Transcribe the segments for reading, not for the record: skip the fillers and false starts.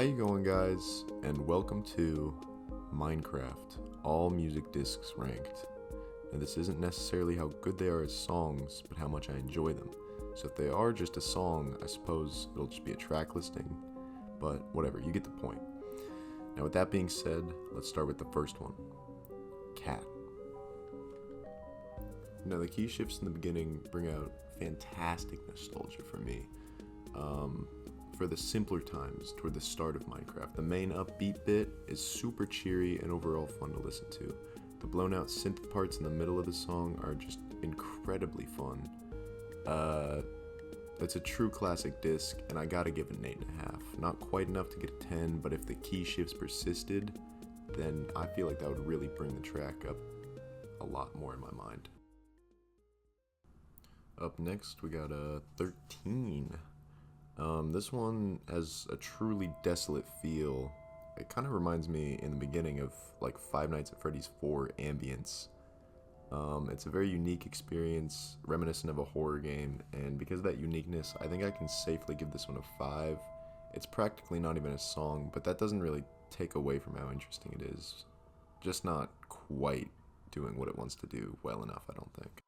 How you going, guys? And welcome to Minecraft, all music discs ranked. Now this isn't necessarily how good they are as songs, but how much I enjoy them. So if they are just a song, I suppose it'll just be a track listing, but whatever, you get the point. Now with that being said, let's start with the first one, Cat. Now the key shifts in the beginning bring out fantastic nostalgia for me. For the simpler times toward the start of Minecraft. The main upbeat bit is super cheery and overall fun to listen to. The blown out synth parts in the middle of the song are just incredibly fun. It's a true classic disc, and I gotta give it an 8.5. Not quite enough to get a 10, but if the key shifts persisted, then I feel like that would really bring the track up a lot more in my mind. Up next, we got a 13. This one has a truly desolate feel. It kind of reminds me in the beginning of like Five Nights at Freddy's 4 ambience. It's a very unique experience, reminiscent of a horror game, and because of that uniqueness, I think I can safely give this one a 5. It's practically not even a song, but that doesn't really take away from how interesting it is. Just not quite doing what it wants to do well enough, I don't think.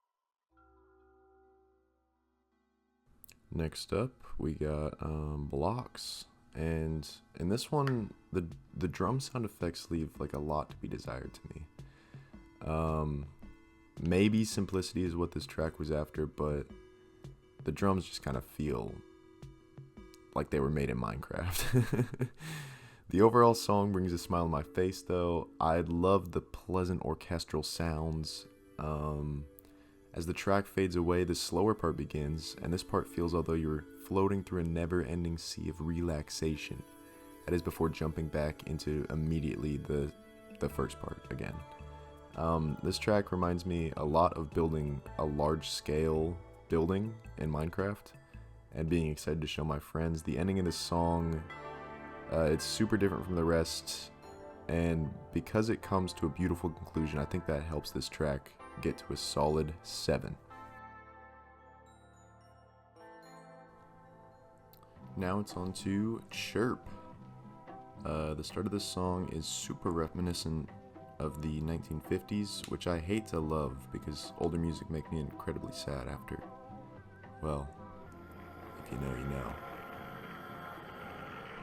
Next up, we got Blocks, and in this one, the drum sound effects leave like a lot to be desired to me. Maybe simplicity is what this track was after, but the drums just kind of feel like they were made in Minecraft. The overall song brings a smile on my face, though. I love the pleasant orchestral sounds. As the track fades away, the slower part begins, and this part feels although you're floating through a never-ending sea of relaxation. That is before jumping back into immediately the first part again. This track reminds me a lot of building a large-scale building in Minecraft, and being excited to show my friends. The ending of this song, it's super different from the rest, and because it comes to a beautiful conclusion, I think that helps this track get to a solid 7. Now it's on to Chirp. The start of this song is super reminiscent of the 1950s, which I hate to love because older music makes me incredibly sad after. Well, if you know, you know.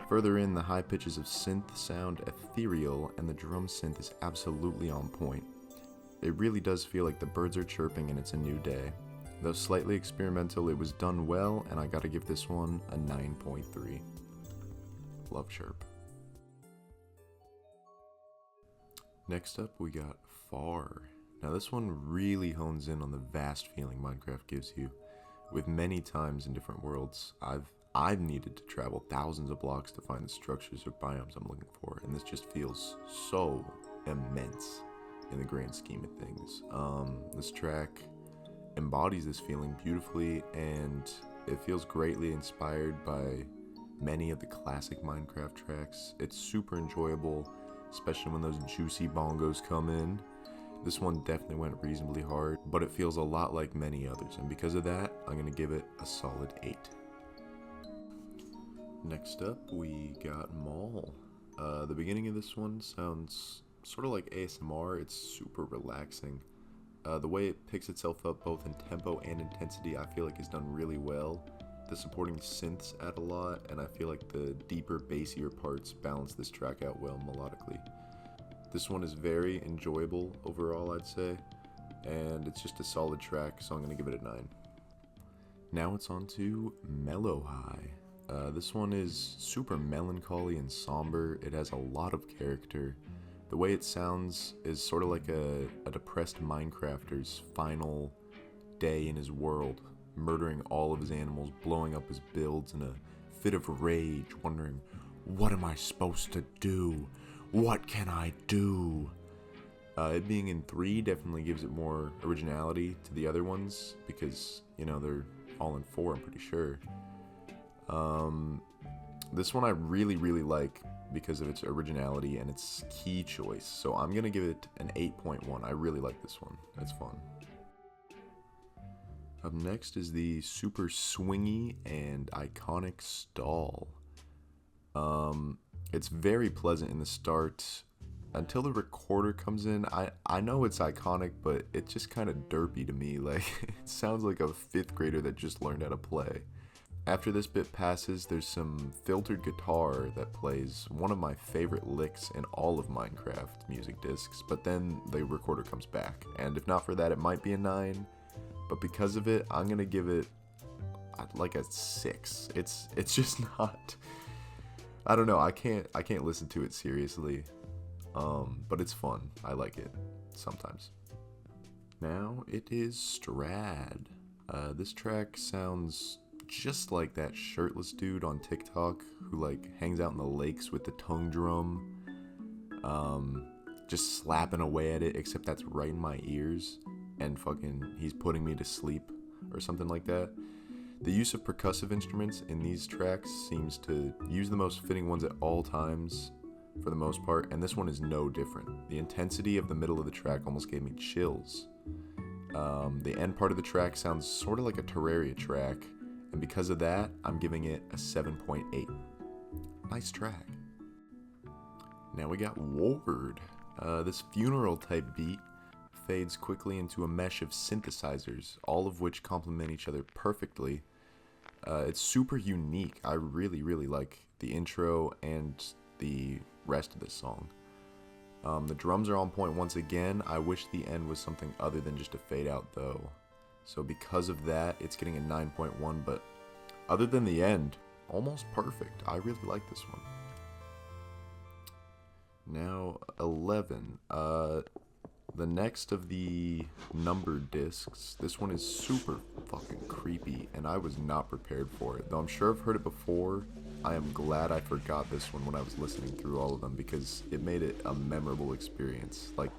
Further in, the high pitches of synth sound ethereal, and the drum synth is absolutely on point. It really does feel like the birds are chirping and it's a new day. Though slightly experimental, it was done well, and I gotta give this one a 9.3. Love Chirp. Next up, we got Far. Now this one really hones in on the vast feeling Minecraft gives you. With many times in different worlds, I've needed to travel thousands of blocks to find the structures or biomes I'm looking for, and this just feels so immense in the grand scheme of things. This track embodies this feeling beautifully, and it feels greatly inspired by many of the classic Minecraft tracks. It's super enjoyable, especially when those juicy bongos come in. This one definitely went reasonably hard, but it feels a lot like many others, and because of that, I'm going to give it a solid 8. Next up, we got Mall. The beginning of this one sounds sort of like ASMR. It's super relaxing. The way it picks itself up both in tempo and intensity, I feel like is done really well. The supporting synths add a lot, and I feel like the deeper, bassier parts balance this track out well melodically. This one is very enjoyable overall, I'd say, and it's just a solid track, so I'm going to give it a 9. Now it's on to Mellow High. This one is super melancholy and somber. It has a lot of character. The way it sounds is sort of like a depressed Minecrafter's final day in his world, murdering all of his animals, blowing up his builds in a fit of rage, wondering, what am I supposed to do? What can I do? It being in 3 definitely gives it more originality to the other ones, because, you know, they're all in 4, I'm pretty sure. This one I really, really like because of its originality and its key choice, so I'm going to give it an 8.1. I really like this one. It's fun. Up next is the super swingy and iconic Stall. It's very pleasant in the start until the recorder comes in. I know it's iconic, but it's just kind of derpy to me. Like, it sounds like a fifth grader that just learned how to play. After this bit passes, there's some filtered guitar that plays one of my favorite licks in all of Minecraft music discs, but then the recorder comes back. And if not for that, it might be a 9, but because of it, I'm gonna give it like a 6. It's just not. I don't know. I can't listen to it seriously. But it's fun. I like it sometimes. Now it is Strad. This track sounds just like that shirtless dude on TikTok who like hangs out in the lakes with the tongue drum, just slapping away at it, except that's right in my ears, and fucking he's putting me to sleep or something like that. The use of percussive instruments in these tracks seems to use the most fitting ones at all times for the most part, and this one is no different. The intensity of the middle of the track almost gave me chills. The end part of the track sounds sort of like a Terraria track, and because of that, I'm giving it a 7.8. Nice track. Now we got Ward. This funeral type beat fades quickly into a mesh of synthesizers, all of which complement each other perfectly. It's super unique. I really, really like the intro and the rest of this song. The drums are on point once again. I wish the end was something other than just a fade out though. So because of that, it's getting a 9.1, but other than the end, almost perfect. I really like this one. Now 11. The next of the numbered discs. This one is super fucking creepy, and I was not prepared for it. Though I'm sure I've heard it before, I am glad I forgot this one when I was listening through all of them, because it made it a memorable experience. Like,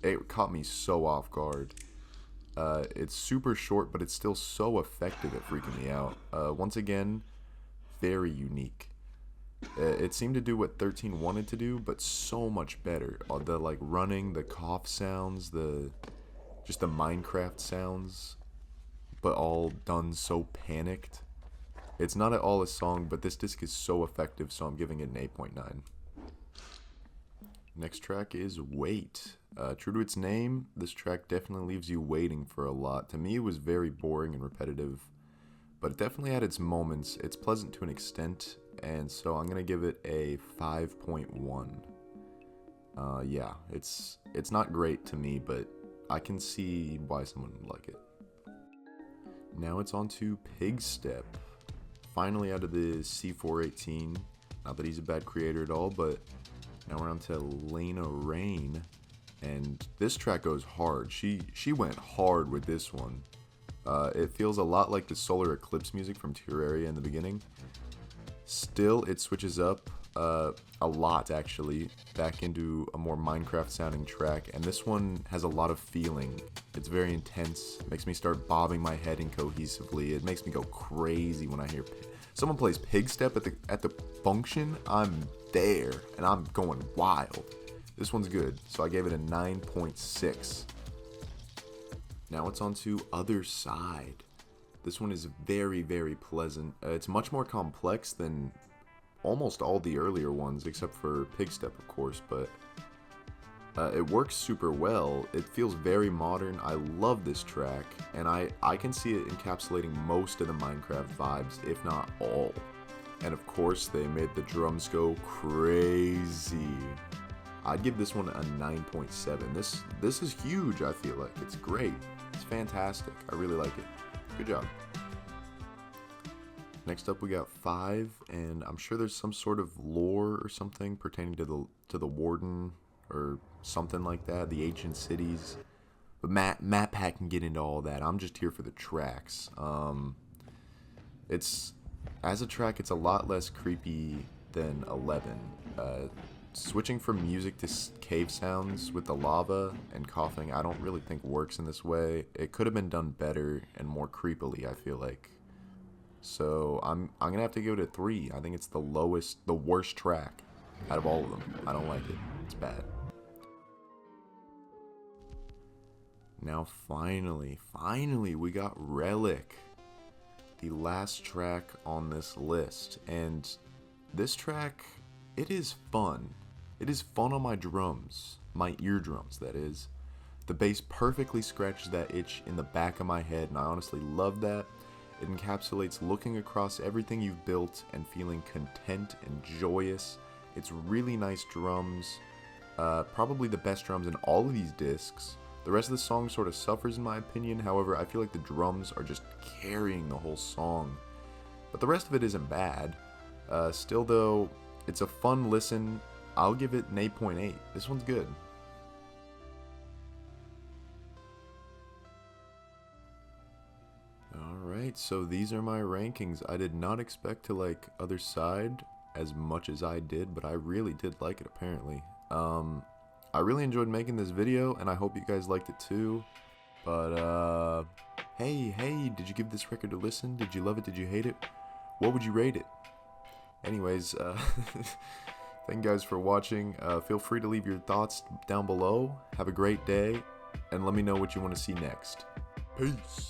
it caught me so off guard. It's super short, but it's still so effective at freaking me out. Once again, very unique. It seemed to do what 13 wanted to do, but so much better. The like running, the cough sounds, just the Minecraft sounds, but all done so panicked. It's not at all a song, but this disc is so effective, so I'm giving it an 8.9. Next track is Wait. True to its name, this track definitely leaves you waiting for a lot. To me, it was very boring and repetitive, but it definitely had its moments. It's pleasant to an extent, and so I'm gonna give it a 5.1. Yeah, it's not great to me, but I can see why someone would like it. Now it's on to Pigstep. Finally out of the C418. Not that he's a bad creator at all, but now we're on to Lena Rain, and this track goes hard. She went hard with this one. It feels a lot like the Solar Eclipse music from Terraria in the beginning. Still, it switches up a lot, actually, back into a more Minecraft sounding track, and this one has a lot of feeling. It's very intense, makes me start bobbing my head incohesively. It makes me go crazy when I hear someone plays Pigstep at the function. I'm there, and I'm going wild. This one's good, so I gave it a 9.6. Now it's on to Other Side. This one is very, very pleasant. It's much more complex than almost all the earlier ones, except for Pigstep, of course, but it works super well. It feels very modern. I love this track, and I can see it encapsulating most of the Minecraft vibes, if not all. And of course, they made the drums go crazy. I'd give this one a 9.7. This is huge, I feel like. It's great. It's fantastic. I really like it. Good job. Next up we got 5, and I'm sure there's some sort of lore or something pertaining to the Warden or something like that, the ancient cities. But Matt Pack can get into all that. I'm just here for the tracks. It's as a track, it's a lot less creepy than 11. Switching from music to cave sounds with the lava and coughing, I don't really think works in this way. It could have been done better and more creepily, I feel like. So I'm gonna have to give it a 3. I think it's the worst track out of all of them. I don't like it. It's bad. Now finally, we got Relic, the last track on this list, and this track It is fun. It is fun on my drums. My eardrums, that is. The bass perfectly scratches that itch in the back of my head, and I honestly love that. It encapsulates looking across everything you've built and feeling content and joyous. It's really nice drums. Probably the best drums in all of these discs. The rest of the song sort of suffers in my opinion, however, I feel like the drums are just carrying the whole song. But the rest of it isn't bad. Still though, it's a fun listen. I'll give it an 8.8. This one's good. Alright, so these are my rankings. I did not expect to like Other Side as much as I did, but I really did like it apparently. I really enjoyed making this video, and I hope you guys liked it too. But, hey, did you give this record a listen? Did you love it? Did you hate it? What would you rate it? Anyways, thank you guys for watching. Feel free to leave your thoughts down below. Have a great day, and let me know what you want to see next. Peace.